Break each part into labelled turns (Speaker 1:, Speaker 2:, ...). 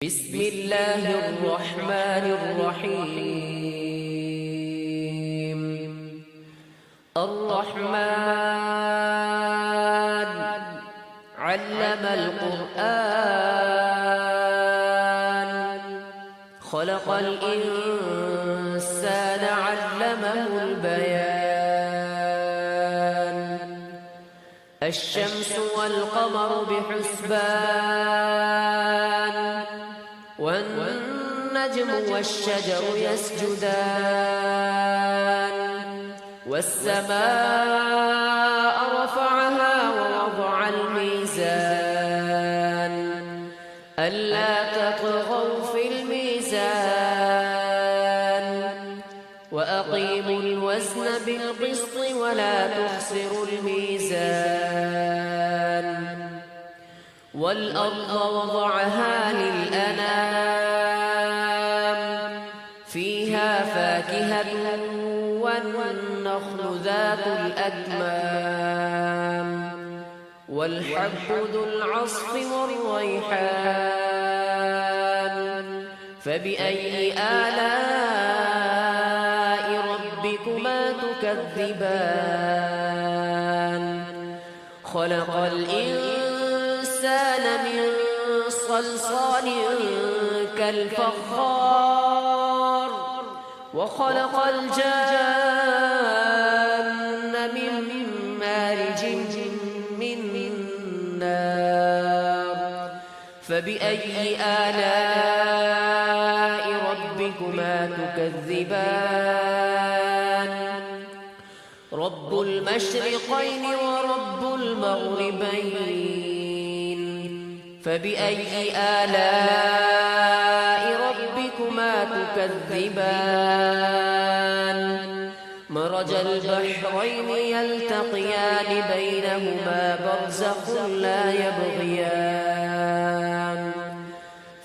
Speaker 1: بسم الله الرحمن الرحيم. الرحمن علم القرآن، خلق الإنسان علمه البيان. الشمس والقمر بحسبان، والنجم والشجر يسجدان. والسماء رفعها ووضع الميزان، ألا تطغوا في الميزان، وأقيموا الوزن بالقسط ولا تخسروا الميزان. والأرض وضعها للأنام، فيها فاكهة والنخل ذات الأكمام، والحب ذو العصف والريحان. فبأي آلاء ربكما تكذبان؟ خلق الإنسان من صلصال كالفخار، وخلق الجان من مارج من نار. فبأي آلاء ربكما تكذبان؟ رب المشرقين ورب المغربين، فبأي آلاء ربكما تكذبان؟ مرج البحرين يلتقيان بينهما برزخ لا يبغيان.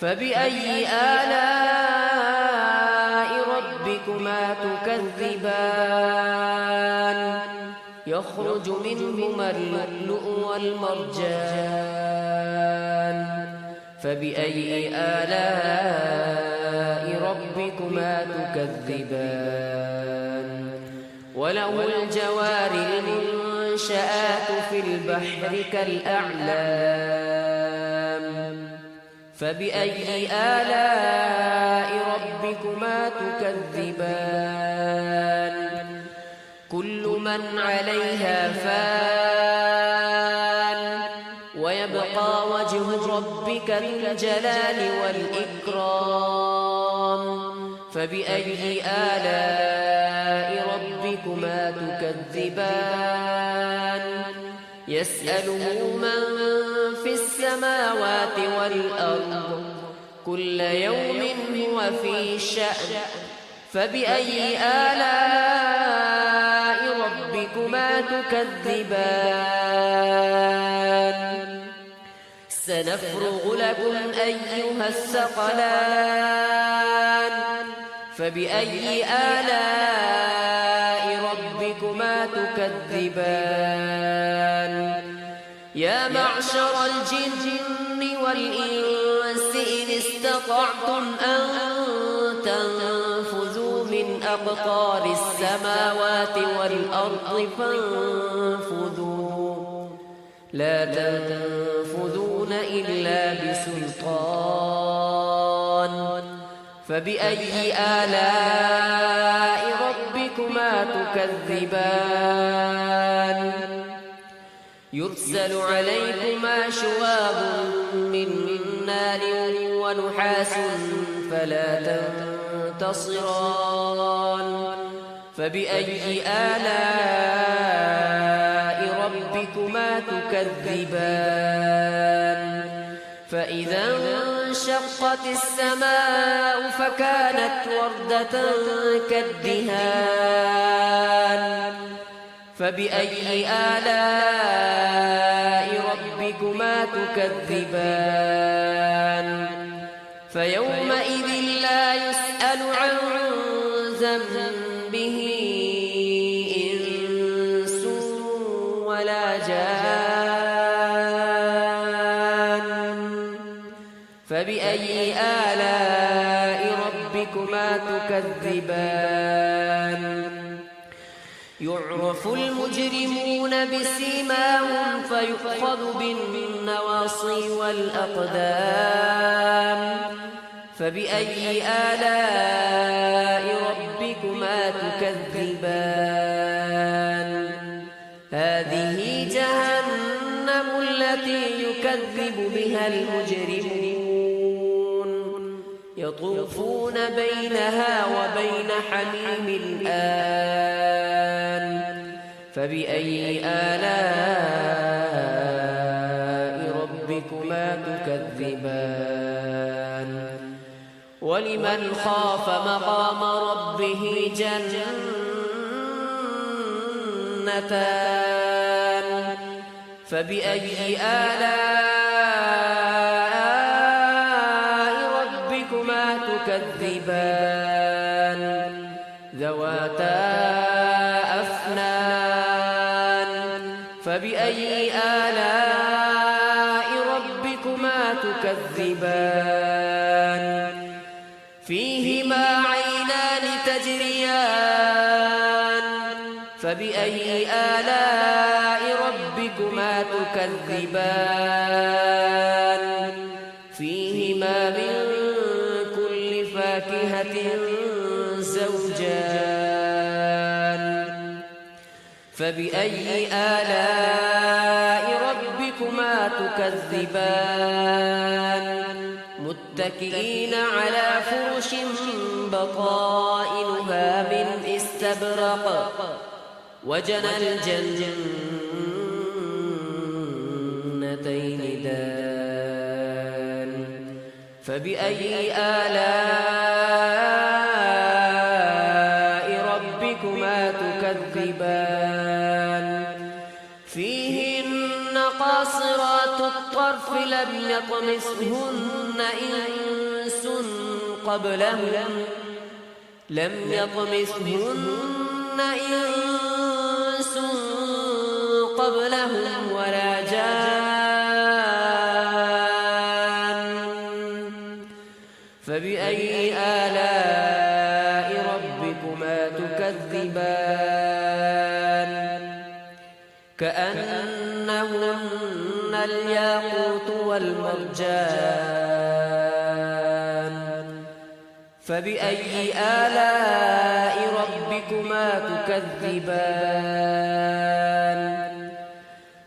Speaker 1: فبأي آلاء ربكما تكذبان؟ يخرج منهما اللؤلؤ والمرجان. فبأي آلاء ربكما تكذبان؟ وله الجوار المنشآت في البحر كالأعلام. فبأي آلاء ربكما تكذبان؟ كل من عليها فان، ويبقى وجه ربك ذو الجلال والإكرام. فبأي آلاء ربكما تكذبان؟ يسأله من في السماوات والأرض، كل يوم هو في شأن. فبأي آلاء ربكما تكذبان؟ سنفرغ لكم أيها الثقلان. فبأي آلاء ربكما تكذبان؟ يا معشر الجن والإنس إن استطعتم أن تنفذوا من أقطار السماوات والأرض فانفذوا، لا تنفذون إلا بسلطان. فبأي آلاء ربكما تكذبان؟ يرسل عليكما شواب من نار ونحاس فلا تنتصران. فبأي آلاء ربكما تكذبان؟ فإذا انشقت السماء فكانت وردة كالدهان. فبأي آلاء ربكما تكذبان؟ فيومئذ لا يسأل عن ذنبه إنس ولا جان. فبأي آلاء ربكما تكذبان يعرف المجرمون بسيماهم فيؤخذ بالنواصي والأقدام فبأي آلاء ربكما تكذبان هذه جهنم التي يكذب بها المجرمون يطوفون بينها وبين حميم آن فبأي آلاء ربكما تكذبان ولمن خاف مقام ربه جنتان فبأي آلاء ربكما تكذبان ذواتا أفنان فبأي آلاء ربكما تكذبان فيهما عينان تجريان فبأي آلاء ربكما تكذبان فيهما من كل فاكهة زوجان فبأي آلاء ربكما تكذبان متكئين على فرش بطائنها من استبرق وجنى الجنتين دان فبأي آلاء ربكما تكذبان فيهن قاصرات الطرف لم يطمثهن إنس قبلهم ولا جان فبأي آلاء ربكما تكذبان كأنهن الياقوت والمرجان فبأي آلاء ربكما تكذبان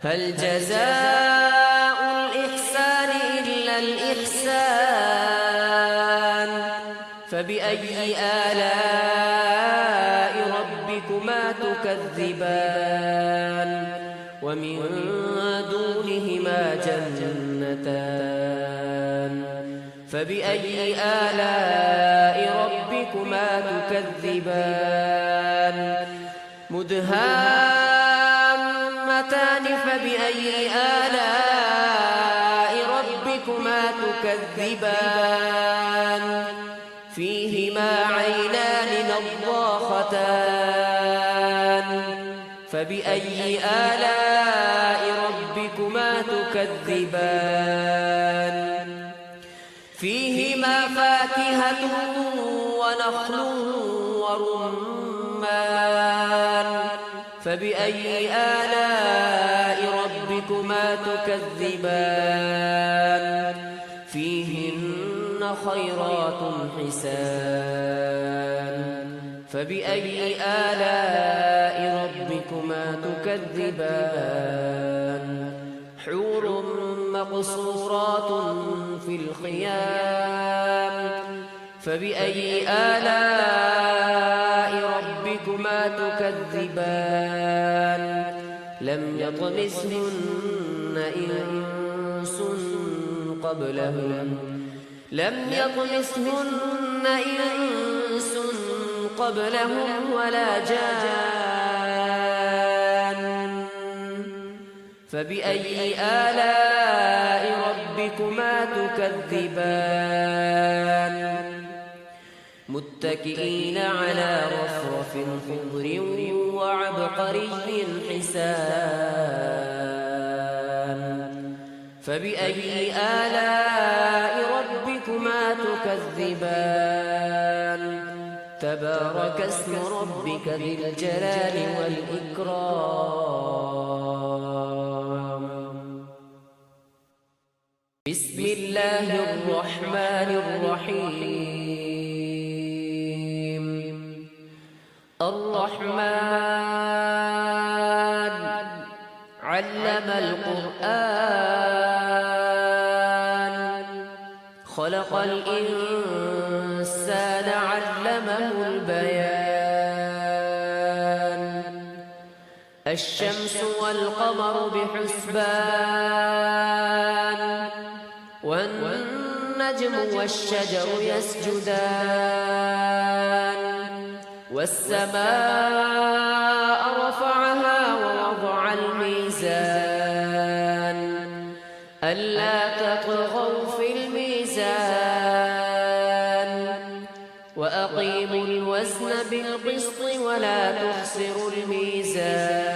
Speaker 1: هل جزاء الإحسان إلا الإحسان فبأي آلاء ربكما تكذبان ومن دونهما جنتان فبأي آلاء ربكما تكذبان مدهامتان فبأي آلاء ربكما تكذبان فيهما عينان نضاختان فبأي آلاء ربكما تكذبان فيهما فاكهة ونخل ورمان فبأي آلاء ربكما تكذبان فيهن خيرات حسان فبأي آلاء ربكما تكذبان حور مقصورات في الخيام فبأي آلاء ربكما تكذبان لم يطمثهن إنس قبلهم ولا جان فبأي آلاء ربكما تكذبان متكئين على رفرف خضر وعبقري حسان فبأي آلاء ربكما تكذبان تكذبان تبارك اسم ربك ذي الجلال والإكرام بسم الله الرحمن الرحيم الرحمن علم القرآن خلق الإنسان علمه البيان الشمس والقمر بحسبان والنجم والشجر يسجدان والسماء رفعها ووضع الميزان ألا تطغوا في الميزان وأقيموا الوزن بالقسط ولا تخسروا الميزان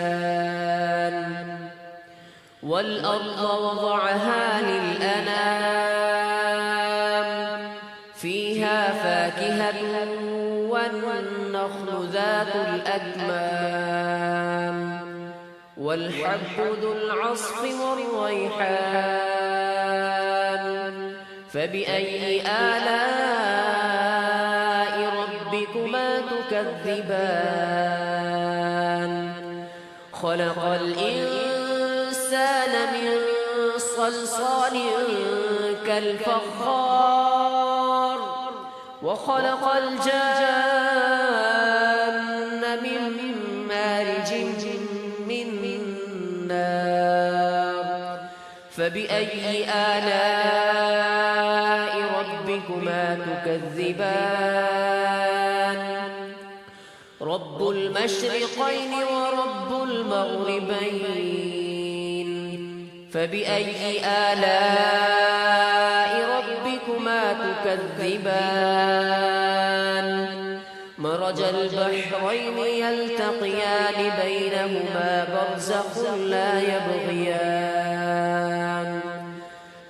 Speaker 1: والأرض وضعها للأنام فيها فاكهة والنخل ذات الأكمام والحب ذو العصف والريحان فبأي آلاء ربكما تكذبان خلق الإنسان من صلصال كالفخار وخلق الجان من مارج من نار فبأي آلاء ربكما تكذبان رب المشرقين ورب المغربين فبأي آلاء ربكما تكذبان مرج البحرين يلتقيان بينهما برزخ لا يبغيان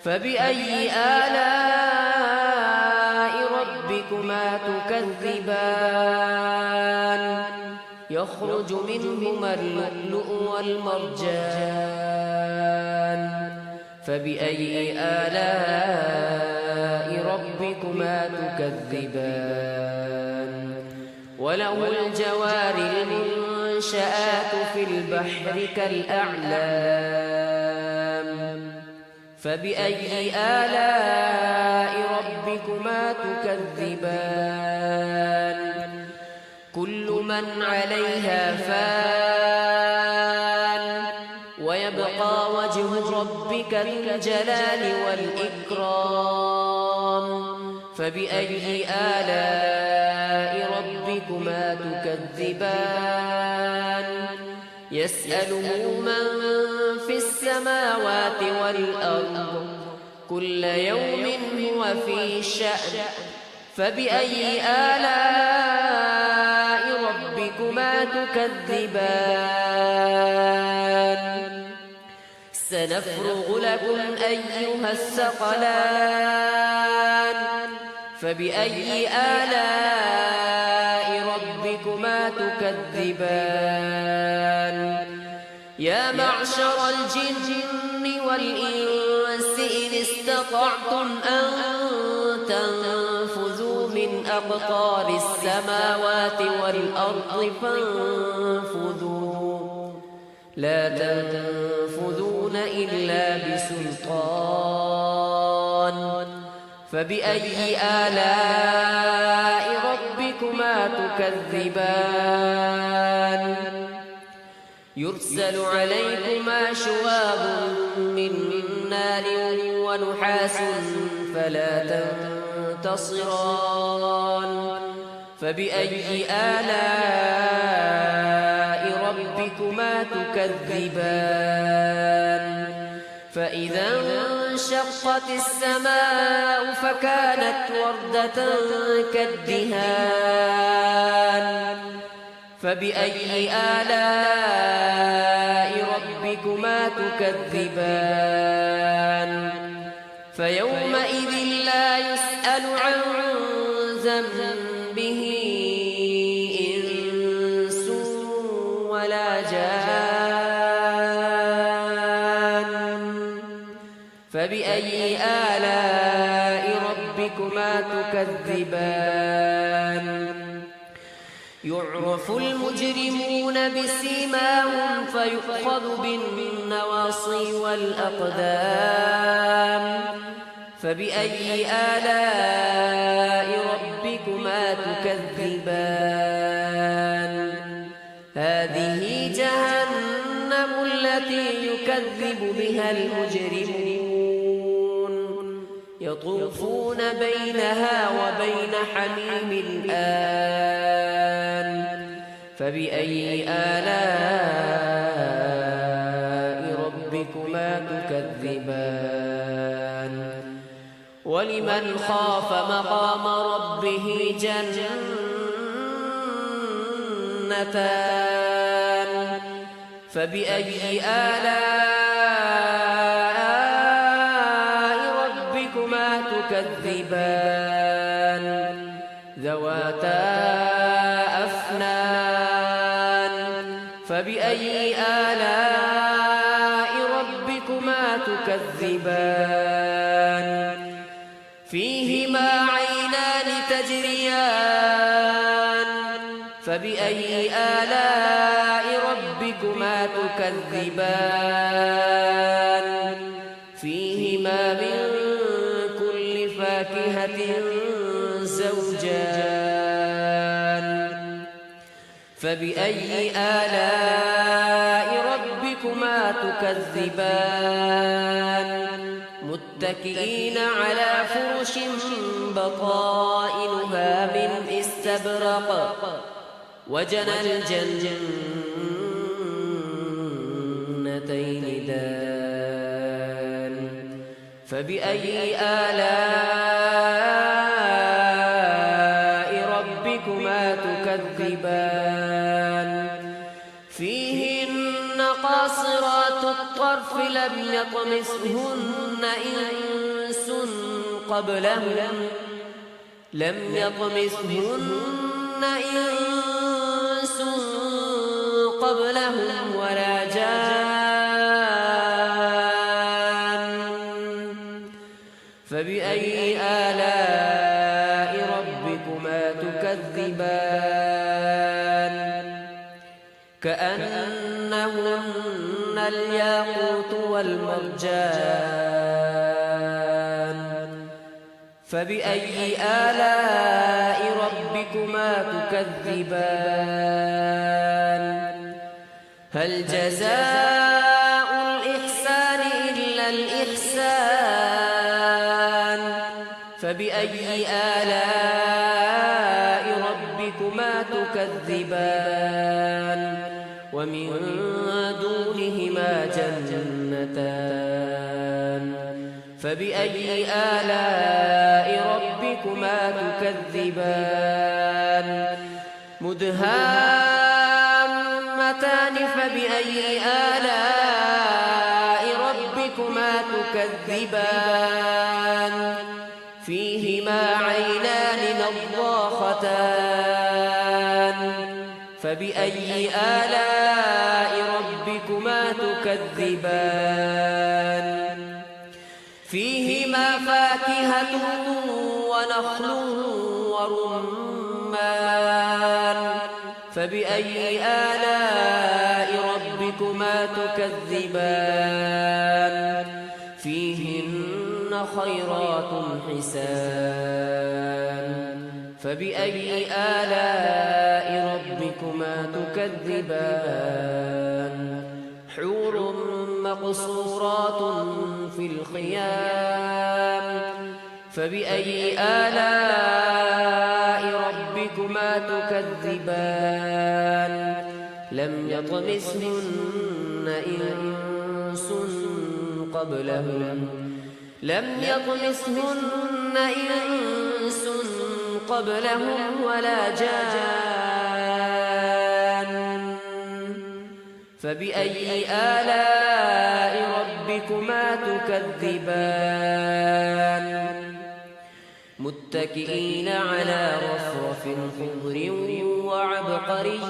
Speaker 1: فبأي آلاء ربكما تكذبان يخرج منهما اللؤلؤ والمرجان فبأي آلاء ربكما تكذبان وله الجوار المنشآت في البحر كالأعلام فبأي آلاء ربكما تكذبان كل من عليها فان ويبقى وجه ربك ذو الجلال والإكرام فبأي آلاء ربكما تكذبان يسأله من في السماوات والأرض كل يوم هو في شأن فبأي آلاء ربكما تكذبان سنفرغ لكم أيها الثقلان فبأي آلاء ربكما تكذبان يا معشر الجن والإنس إن استطعتم أن تنفذوا من أقطار السماوات والأرض فانفذوا لا تنفذون إلا بسلطان فبأي آلاء ربكما تكذبان يرسل عليكما شواظ من نار ونحاس فلا تنتصران فبأي آلاء ربكما تكذبان فإذا انشقت السماء فكانت وردة كالدهان فبأي آلاء ربكما تكذبان فيومئذ لا يسأل عن ذنبه إنس ولا جان فبأي آلاء ربكما تكذبان يعرف المجرمون بسيماهم فيؤخذ بالنواصي والأقدام فبأي آلاء ربكما تكذبان هذه جهنم التي يكذب بها المجرمون يطوفون بينها وبين حميم آن فبأي آلاء ربكما تكذبان ولمن خاف مقام ربه جنتان فبأي آلاء ربكما تكذبان ذواتا أفنان فبأي آلاء ربكما تكذبان فيهما عينان تجريان فبأي آلاء ربكما تكذبان فيهما من كل فاكهة زوجان فبأي آلاء ربكما تكذبان متكئين على فرش بطائنها من استبرق وجنى الجنتين دان فبأي آلاء ربكما تكذبان فيهن قاصرات الطرف لم يطمثهن إنس قبلهم ولا جان فبأي آلاء ربكما تكذبان كأنهن الياقوت والمرجان فبأي آلاء ربكما تكذبان هل جزاء الإحسان إلا الإحسان فبأي آلاء ربكما تكذبان ومن دونهما جنتان فبأي آلاء ربكما تكذبان مدهامتان فبأي آلاء ربكما تكذبان فيهما عينان نضاختان فبأي آلاء ربكما تكذبان فيهما فاكهة ونخل ورمان فبأي آلاء ربكما تكذبان فيهن خيرات حسان فبأي آلاء ربكما تكذبان حور مقصورات في الخيام فبأي آلاء ربكما تكذبان لم يطمثهن إنس قبلهم ولا جان فبأي آلاء ربكما تكذبان متكئين على رفرف خضر وعبقري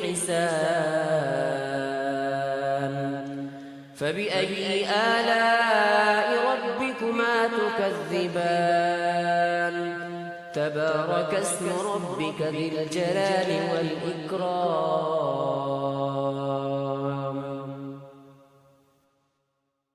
Speaker 1: حسان فبأي آلاء ربكما تكذبان تبارك اسم ربك ذي الجلال والإكرام